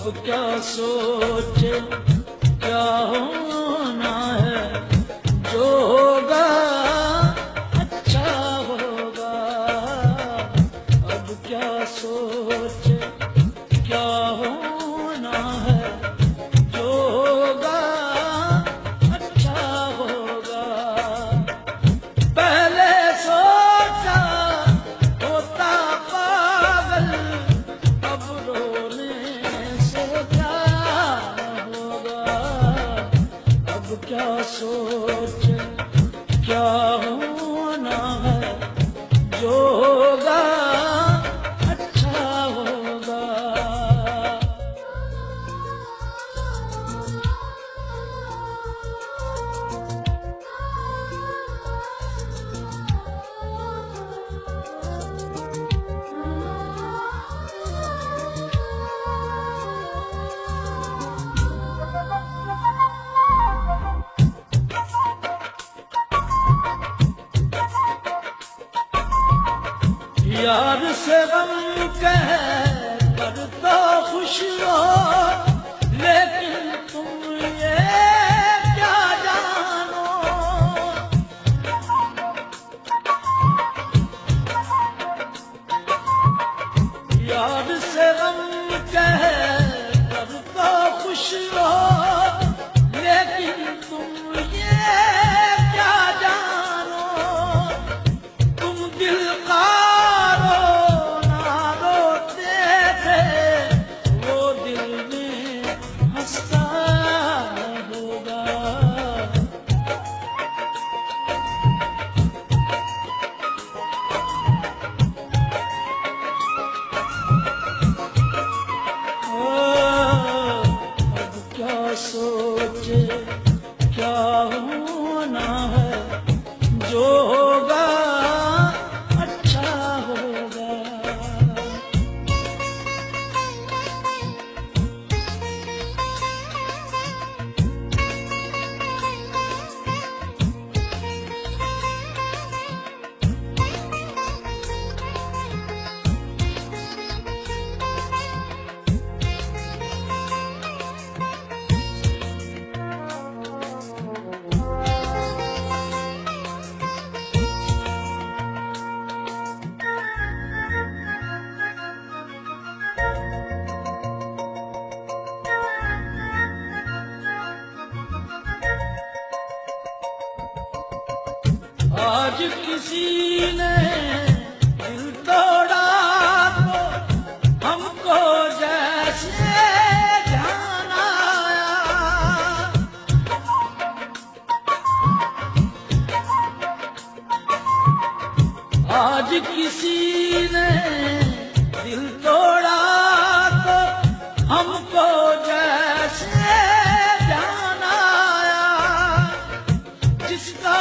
क्या सोचे क्या होना है, जो होगा अच्छा होगा। अब क्या सोचे क्या होना है, जो होगा अच्छा होगा। पहले सोचा होता पागल, अब रोने से क्या होगा। अब क्या सोचे क्या होना है, जो होगा अच्छा होगा। यार से गम कह कर तो खुश हो, लेकिन तुम ये क्या जानो। यार से गम कह कर तो खुश हो, लेकिन तुम ये क्या जानो। तुम दिल का सोचे क्या होना है, जो होगा अच्छा होगा। आज किसी ने दिल तोड़ा तो हमको जैसे ध्यान आया। आज किसी ने दिल तोड़ा तो हमको जैसे ध्यान आया। जिसका